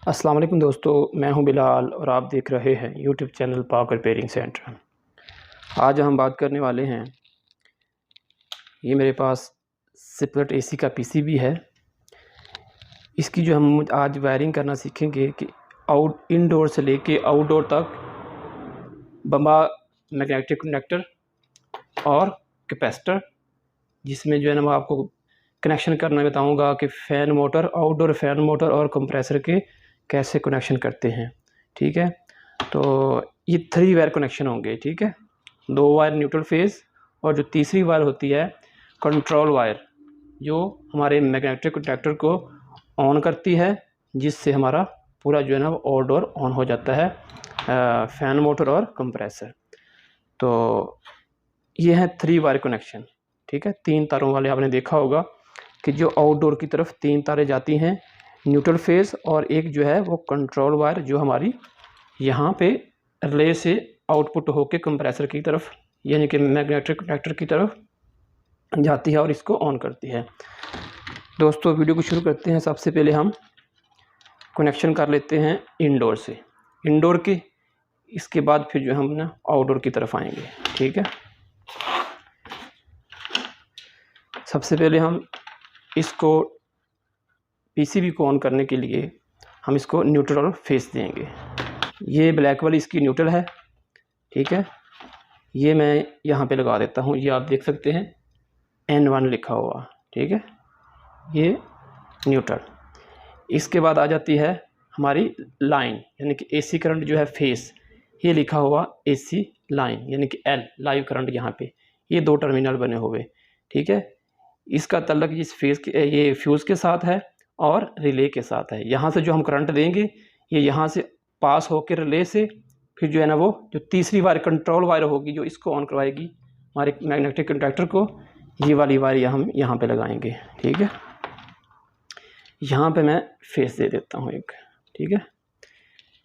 अस्सलाम वालेकुम दोस्तों, मैं हूं बिलाल और आप देख रहे हैं यूट्यूब चैनल पाक रिपेयरिंग सेंटर। आज हम बात करने वाले हैं, ये मेरे पास स्प्लिट एसी का पीसीबी है। इसकी जो हम आज वायरिंग करना सीखेंगे कि इनडोर से लेके आउटडोर तक बम्बा मैग्नेटिक कनेक्टर और कैपेसिटर, जिसमें जो है ना मैं आपको कनेक्शन करना बताऊंगा कि fan motor, outdoor fan motor और कंप्रेसर के कैसे कनेक्शन करते हैं। ठीक है, तो ये 3 वायर कनेक्शन होंगे। ठीक है, 2 वायर न्यूट्रल फेज़ और जो तीसरी वायर होती है कंट्रोल वायर, जो हमारे मैग्नेटिक कनेक्टर को ऑन करती है, जिससे हमारा पूरा जो है ना आउटडोर ऑन हो जाता है, फ़ैन मोटर और कंप्रेसर। तो ये है 3 वायर कनेक्शन। ठीक है, 3 तारों वाले आपने देखा होगा कि जो आउटडोर की तरफ 3 तारें जाती हैं न्यूट्रल फेज़, और एक जो है वो कंट्रोल वायर जो हमारी यहाँ पे रिले से आउटपुट होके कंप्रेसर की तरफ यानी कि मैग्नेटिक कनेक्टर की तरफ जाती है और इसको ऑन करती है। दोस्तों, वीडियो को शुरू करते हैं। सबसे पहले हम कनेक्शन कर लेते हैं इनडोर से, इनडोर के, इसके बाद फिर जो हम ना आउटडोर की तरफ आएंगे। ठीक है, सबसे पहले हम इसको पीसीबी को ऑन करने के लिए हम इसको न्यूट्रल फेस देंगे। ये ब्लैक वाली इसकी न्यूट्रल है। ठीक है, ये मैं यहाँ पे लगा देता हूँ, ये आप देख सकते हैं N1 लिखा हुआ। ठीक है, ये न्यूट्रल। इसके बाद आ जाती है हमारी लाइन, यानी कि एसी करंट जो है फेस, ये लिखा हुआ एसी लाइन यानी कि L, लाइव करंट यहाँ पे, ये 2 टर्मिनल बने हुए। ठीक है, इसका तल्लक इस फेस के, ये फ्यूज़ के साथ है और रिले के साथ है। यहाँ से जो हम करंट देंगे ये यहाँ से पास होकर रिले से फिर जो है ना वो जो तीसरी वायर कंट्रोल वायर होगी जो इसको ऑन करवाएगी हमारे मैग्नेटिक कंडक्टर को, ये वाली वायर हम यहाँ पे लगाएंगे। ठीक है, यहाँ पे मैं फेस दे देता हूँ एक। ठीक है,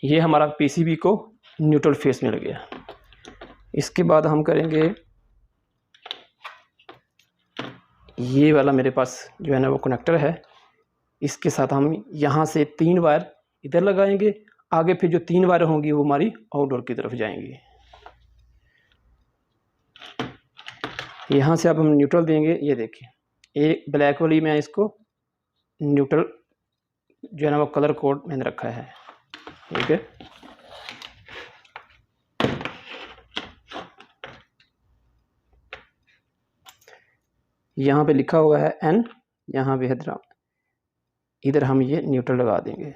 ये हमारा पीसीबी को न्यूट्रल फेस मिल गया। इसके बाद हम करेंगे, ये वाला मेरे पास जो है ना वो कनेक्टर है, इसके साथ हम यहाँ से 3 वायर इधर लगाएंगे। आगे फिर जो 3 वायर होंगी वो हमारी आउटडोर की तरफ जाएंगी। यहाँ से अब हम न्यूट्रल देंगे। ये देखिए, एक ब्लैक वाली मैं इसको न्यूट्रल जो है ना वो कलर कोड मैंने रखा है। ठीक है, यहाँ पे लिखा हुआ है N, यहाँ पे इधर हम ये न्यूट्रल लगा देंगे।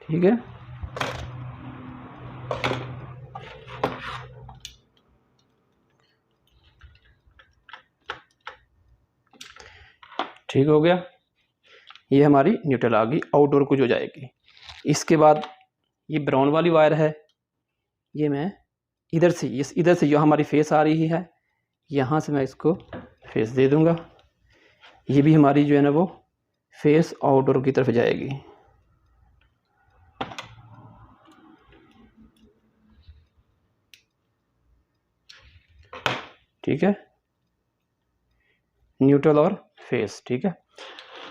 ठीक है, ठीक हो गया। ये हमारी न्यूट्रल आ गई, आउटडोर को जो जाएगी। इसके बाद ये ब्राउन वाली वायर है, ये मैं इधर से जो हमारी फेस आ रही है, यहाँ से मैं इसको फेस दे दूंगा। ये भी हमारी जो है ना वो फेस आउटडोर की तरफ जाएगी। ठीक है, न्यूट्रल और फेस। ठीक है,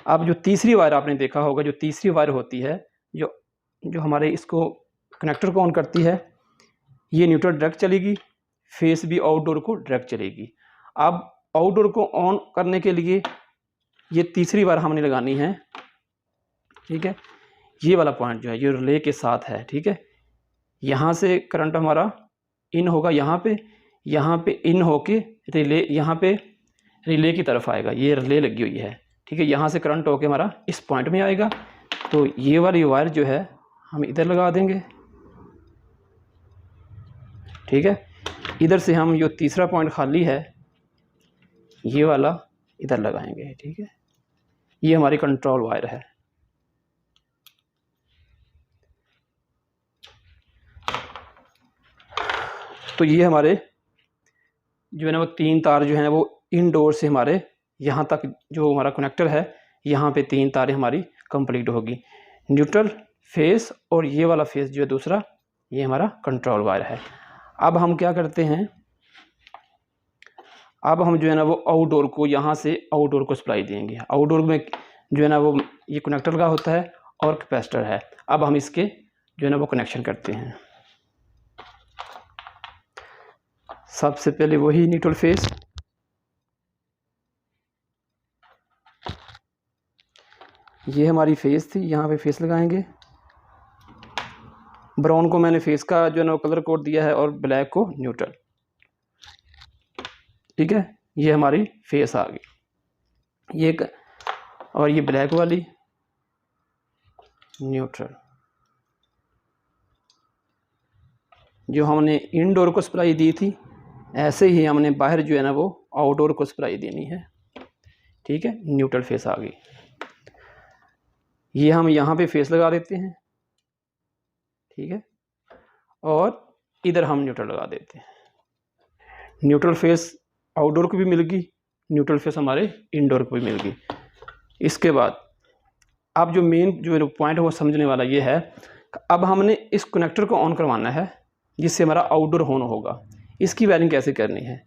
अब जो तीसरी वायर आपने देखा होगा, जो तीसरी वायर होती है जो हमारे इसको कनेक्टर को ऑन करती है, ये न्यूट्रल डायरेक्ट चलेगी, फेस भी आउटडोर को डायरेक्ट चलेगी। अब आउटडोर को ऑन करने के लिए ये तीसरी वायर हमने लगानी है। ठीक है, ये वाला पॉइंट जो है ये रिले के साथ है। ठीक है, यहाँ से करंट हमारा इन होगा, यहाँ पे इन होके रिले, यहाँ पे रिले की तरफ आएगा। ये रिले लगी हुई है। ठीक है, यहाँ से करंट होके हमारा इस पॉइंट में आएगा। तो ये वाली वायर जो है हम इधर लगा देंगे। ठीक है, इधर से हम जो तीसरा पॉइंट खाली है ये वाला इधर लगाएंगे। ठीक है, ये हमारी कंट्रोल वायर है। तो ये हमारे जो है ना वो 3 तार जो है ना वो इनडोर से हमारे यहाँ तक जो हमारा कनेक्टर है, यहाँ पे 3 तारें हमारी कंप्लीट होगी। न्यूट्रल, फेस और ये वाला फेस जो है दूसरा, ये हमारा कंट्रोल वायर है। अब हम क्या करते हैं, अब हम जो है ना वो आउटडोर को, यहाँ से आउटडोर को सप्लाई देंगे। आउटडोर में जो है ना वो ये कनेक्टर का होता है और कैपेसिटर है। अब हम इसके जो है ना वो कनेक्शन करते हैं। सबसे पहले वही न्यूट्रल फेस, ये हमारी फेस थी, यहाँ पे फेस लगाएंगे। ब्राउन को मैंने फेस का जो है ना कलर कोड दिया है और ब्लैक को न्यूट्रल। ठीक है, ये हमारी फेस आ गई, ये और ये ब्लैक वाली न्यूट्रल। जो हमने इनडोर को सप्लाई दी थी, ऐसे ही हमने बाहर जो है ना वो आउटडोर को सप्लाई देनी है। ठीक है, न्यूट्रल फेस आ गई। ये हम यहाँ पे फेस लगा देते हैं। ठीक है, और इधर हम न्यूट्रल लगा देते हैं। न्यूट्रल फेस आउटडोर को भी मिल गई, न्यूट्रल फेस हमारे इंडोर को भी मिल गई। इसके बाद अब जो मेन जो पॉइंट है वो समझने वाला ये है, अब हमने इस कनेक्टर को ऑन करवाना है जिससे हमारा आउटडोर ऑन होगा। इसकी वायरिंग कैसे करनी है?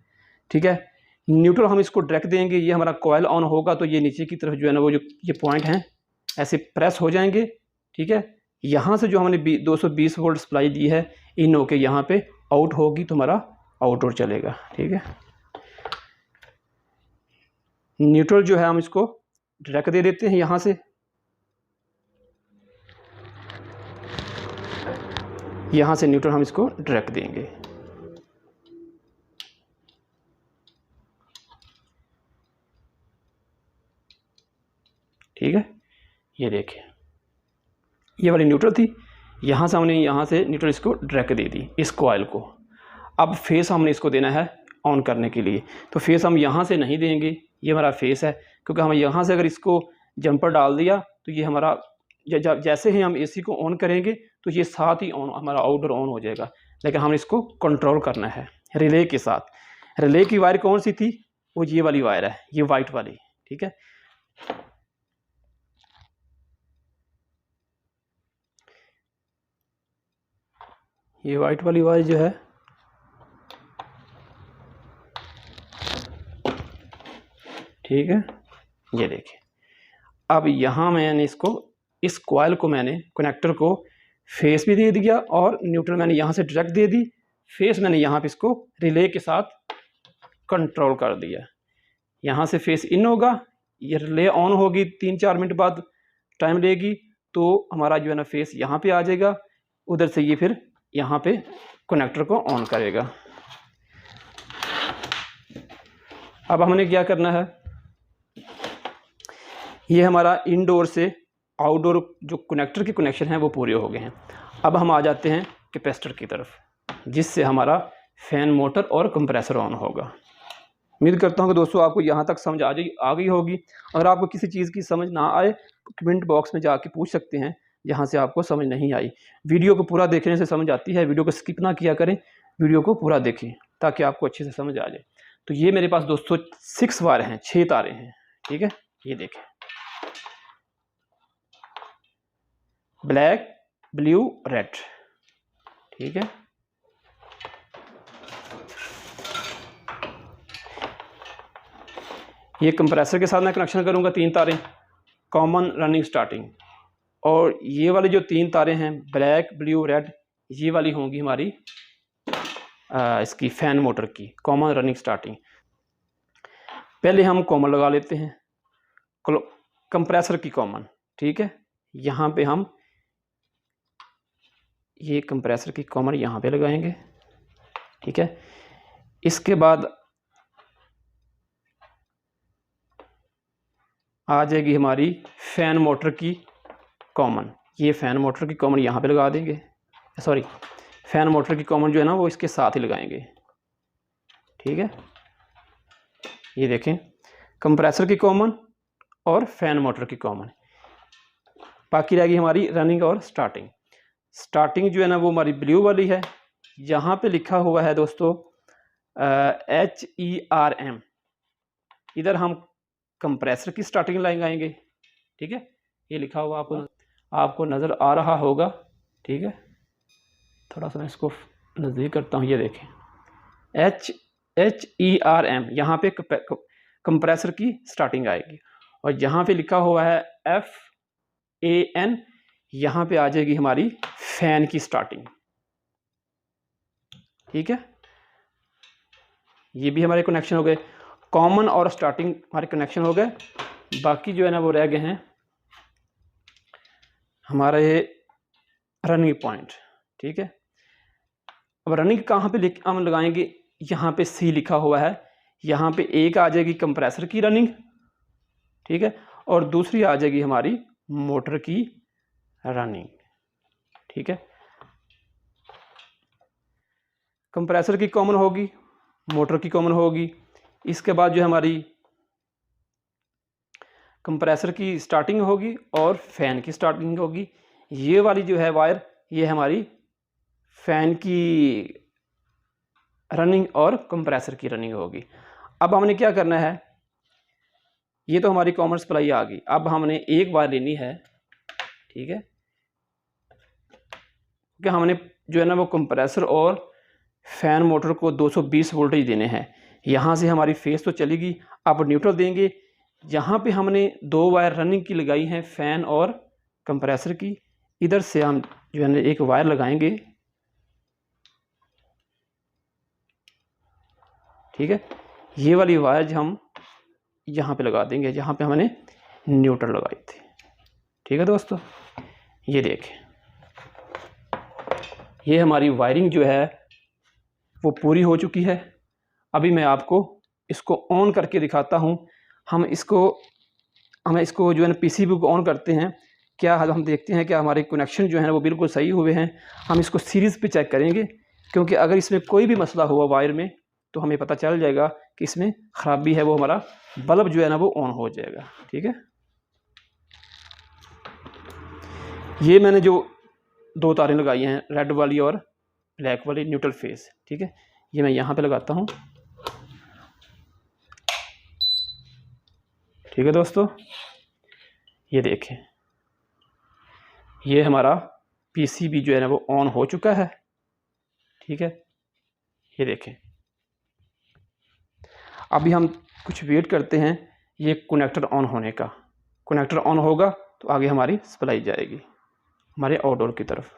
ठीक है, न्यूट्रल हम इसको डायरेक्ट देंगे, ये हमारा कॉयल ऑन होगा तो ये नीचे की तरफ जो है ना वो जो ये पॉइंट हैं ऐसे प्रेस हो जाएंगे। ठीक है, यहाँ से जो हमने 220 वोल्ट सप्लाई दी है इन होके यहाँ पे आउट होगी तो हमारा आउटडोर चलेगा। ठीक है, न्यूट्रल जो है हम इसको डायरेक्ट दे देते हैं यहाँ से, यहाँ से न्यूट्रल हम इसको डायरेक्ट देंगे। ठीक है, ये देखिए ये वाली न्यूट्रल थी, यहाँ से हमने यहाँ से न्यूट्रल इसको डायरेक्ट दे दी इस कॉइल को। अब फेस हमने इसको देना है ऑन करने के लिए, तो फेस हम यहाँ से नहीं देंगे, ये हमारा फेस है, क्योंकि हम यहाँ से अगर इसको जंपर डाल दिया तो ये हमारा जैसे ही हम एसी को ऑन करेंगे तो ये साथ ही ऑन हमारा आउटडोर ऑन हो जाएगा। लेकिन हम इसको कंट्रोल करना है रिले के साथ। रिले की वायर कौन सी थी? वो ये वाली वायर है, ये वाइट वाली। ठीक है, ये वाइट वाली वायर जो है ठीक है, ये देखिए। अब यहाँ मैंने इसको इस कॉइल को मैंने कनेक्टर को फेस भी दे दिया और न्यूट्रल मैंने यहाँ से डायरेक्ट दे दी। फेस मैंने यहाँ पे इसको रिले के साथ कंट्रोल कर दिया। यहाँ से फेस इन होगा, ये रिले ऑन होगी, 3-4 मिनट बाद टाइम लेगी तो हमारा जो है ना फेस यहाँ पे आ जाएगा। उधर से ये फिर यहाँ पे कनेक्टर को ऑन करेगा। अब हमने क्या करना है, ये हमारा इनडोर से आउटडोर जो कनेक्टर के कनेक्शन है वो पूरे हो गए हैं। अब हम आ जाते हैं कैपेसिटर की तरफ, जिससे हमारा फैन मोटर और कंप्रेसर ऑन होगा। उम्मीद करता हूँ कि दोस्तों आपको यहाँ तक समझ आ गई होगी। अगर आपको किसी चीज़ की समझ ना आए तो कमेंट बॉक्स में जाके पूछ सकते हैं जहाँ से आपको समझ नहीं आई। वीडियो को पूरा देखने से समझ आती है, वीडियो को स्किप ना किया करें, वीडियो को पूरा देखें ताकि आपको अच्छे से समझ आ जाए। तो ये मेरे पास दोस्तों 6 वायर हैं, 6 तारे हैं। ठीक है, ये देखें, ब्लैक, ब्लू, रेड। ठीक है, ये कंप्रेसर के साथ मैं कनेक्शन करूंगा 3 तारें, कॉमन रनिंग स्टार्टिंग। और ये वाले जो 3 तारें हैं ब्लैक, ब्लू, रेड, ये वाली होंगी हमारी इसकी फैन मोटर की कॉमन रनिंग स्टार्टिंग। पहले हम कॉमन लगा लेते हैं, कंप्रेसर की कॉमन। ठीक है, यहाँ पे हम ये कंप्रेसर की कॉमन यहाँ पे लगाएंगे। ठीक है, इसके बाद आ जाएगी हमारी फैन मोटर की कॉमन। ये फैन मोटर की कॉमन यहाँ पे लगा देंगे, सॉरी फैन मोटर की कॉमन जो है ना वो इसके साथ ही लगाएंगे। ठीक है, ये देखें कंप्रेसर की कॉमन और फैन मोटर की कॉमन। बाकी रहेगी हमारी रनिंग और स्टार्टिंग। स्टार्टिंग जो है ना वो हमारी ब्लू वाली है, यहाँ पे लिखा हुआ है दोस्तों HERM। इधर हम कंप्रेसर की स्टार्टिंग लाइन आएंगे। ठीक है, ये लिखा हुआ आपको नज़र आ रहा होगा। ठीक है, थोड़ा सा मैं इसको नज़दीक करता हूँ, ये देखें HERM, यहाँ पे कंप्रेसर की स्टार्टिंग आएगी। और यहाँ पे लिखा हुआ है FAN, यहाँ पे आ जाएगी हमारी फैन की स्टार्टिंग। ठीक है, ये भी हमारे कनेक्शन हो गए, कॉमन और स्टार्टिंग हमारे कनेक्शन हो गए। बाकी जो है ना वो रह गए हैं हमारे रनिंग पॉइंट। ठीक है, अब रनिंग कहाँ पे हम लगाएंगे, यहाँ पे C लिखा हुआ है, यहाँ पे एक आ जाएगी कंप्रेसर की रनिंग, ठीक है, और दूसरी आ जाएगी हमारी मोटर की रनिंग। ठीक है, कंप्रेसर की कॉमन होगी, मोटर की कॉमन होगी। इसके बाद जो हमारी कंप्रेसर की स्टार्टिंग होगी और फैन की स्टार्टिंग होगी। ये वाली जो है वायर, ये हमारी फैन की रनिंग और कंप्रेसर की रनिंग होगी। अब हमने क्या करना है, ये तो हमारी कॉमन सप्लाई आ गई। अब हमने एक वायर लेनी है, ठीक है, कि हमने जो है ना वो कंप्रेसर और फैन मोटर को 220 वोल्टेज देने हैं। यहाँ से हमारी फेस तो चलेगी, अब न्यूट्रल देंगे। यहाँ पे हमने 2 वायर रनिंग की लगाई हैं, फैन और कंप्रेसर की। इधर से हम जो है ना एक वायर लगाएंगे, ठीक है, ये वाली वायर हम यहाँ पे लगा देंगे जहाँ पे हमने न्यूट्रल लगाई थी। ठीक है दोस्तों, ये देखें, ये हमारी वायरिंग जो है वो पूरी हो चुकी है। अभी मैं आपको इसको ऑन करके दिखाता हूँ। हम इसको जो है ना पीसीबी को ऑन करते हैं, क्या हम देखते हैं क्या हमारे कनेक्शन जो है ना वो बिल्कुल सही हुए हैं। हम इसको सीरीज़ पे चेक करेंगे, क्योंकि अगर इसमें कोई भी मसला हुआ वायर में तो हमें पता चल जाएगा कि इसमें ख़राबी है, वो हमारा बल्ब जो है ना वो ऑन हो जाएगा। ठीक है, ये मैंने जो 2 तारें लगाई हैं, रेड वाली और ब्लैक वाली, न्यूट्रल फेस। ठीक है, ये मैं यहाँ पे लगाता हूँ। ठीक है दोस्तों, ये देखें, ये हमारा पीसीबी जो है ना वो ऑन हो चुका है। ठीक है, ये देखें, अभी हम कुछ वेट करते हैं ये कनेक्टर ऑन होने का। कनेक्टर ऑन होगा तो आगे हमारी सप्लाई जाएगी हमारे आउटडोर की तरफ।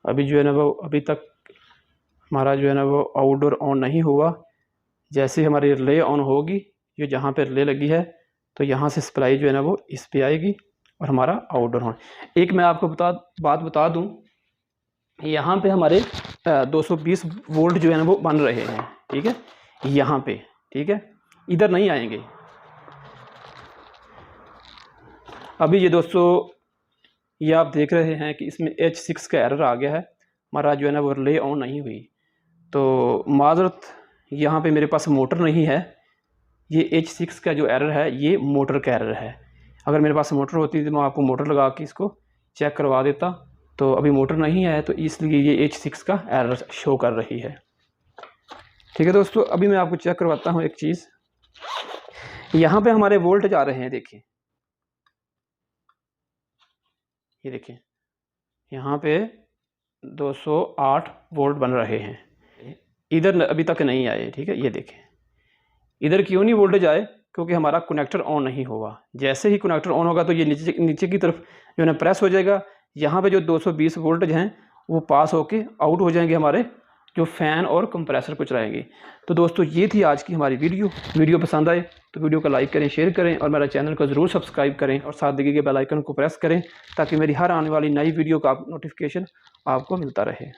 अभी जो है ना वो अभी तक हमारा जो है ना वो आउटडोर ऑन नहीं हुआ। जैसे हमारी रिले ऑन होगी, ये जहाँ पे रिले लगी है, तो यहाँ से सप्लाई जो है ना वो इस पे आएगी और हमारा आउटडोर ऑन। एक मैं आपको बात बता दूँ, यहाँ पे हमारे 220 वोल्ट जो है ना वो बन रहे हैं। ठीक है, यहाँ पे, ठीक है, इधर नहीं आएंगे। अभी ये दोस्तों ये आप देख रहे हैं कि इसमें H6 का एरर आ गया है, हमारा जो है ना वो रिले ऑन नहीं हुई। तो माजरत, यहाँ पे मेरे पास मोटर नहीं है, ये H6 का जो एरर है ये मोटर का एरर है। अगर मेरे पास मोटर होती तो मैं आपको मोटर लगा के इसको चेक करवा देता। तो अभी मोटर नहीं है तो इसलिए ये H6 का एरर शो कर रही है। ठीक है दोस्तों, अभी मैं आपको चेक करवाता हूँ एक चीज़। यहाँ पे हमारे वोल्टेज आ रहे हैं, देखिए, ये देखिए, यहाँ पे 208 वोल्ट बन रहे हैं, इधर अभी तक नहीं आए। ठीक है, ये देखें, इधर क्यों नहीं वोल्टेज आए, क्योंकि हमारा कनेक्टर ऑन नहीं हुआ। जैसे ही कनेक्टर ऑन होगा तो ये नीचे की तरफ जो है ना प्रेस हो जाएगा। यहाँ पे जो 220 वोल्टेज हैं वो पास होके आउट हो जाएंगे, हमारे जो फ़ैन और कंप्रेसर को चलाएंगे। तो दोस्तों ये थी आज की हमारी वीडियो पसंद आए तो वीडियो को लाइक करें, शेयर करें और मेरा चैनल को ज़रूर सब्सक्राइब करें और साथ दिए गए बेल आइकन को प्रेस करें ताकि मेरी हर आने वाली नई वीडियो का नोटिफिकेशन आपको मिलता रहे।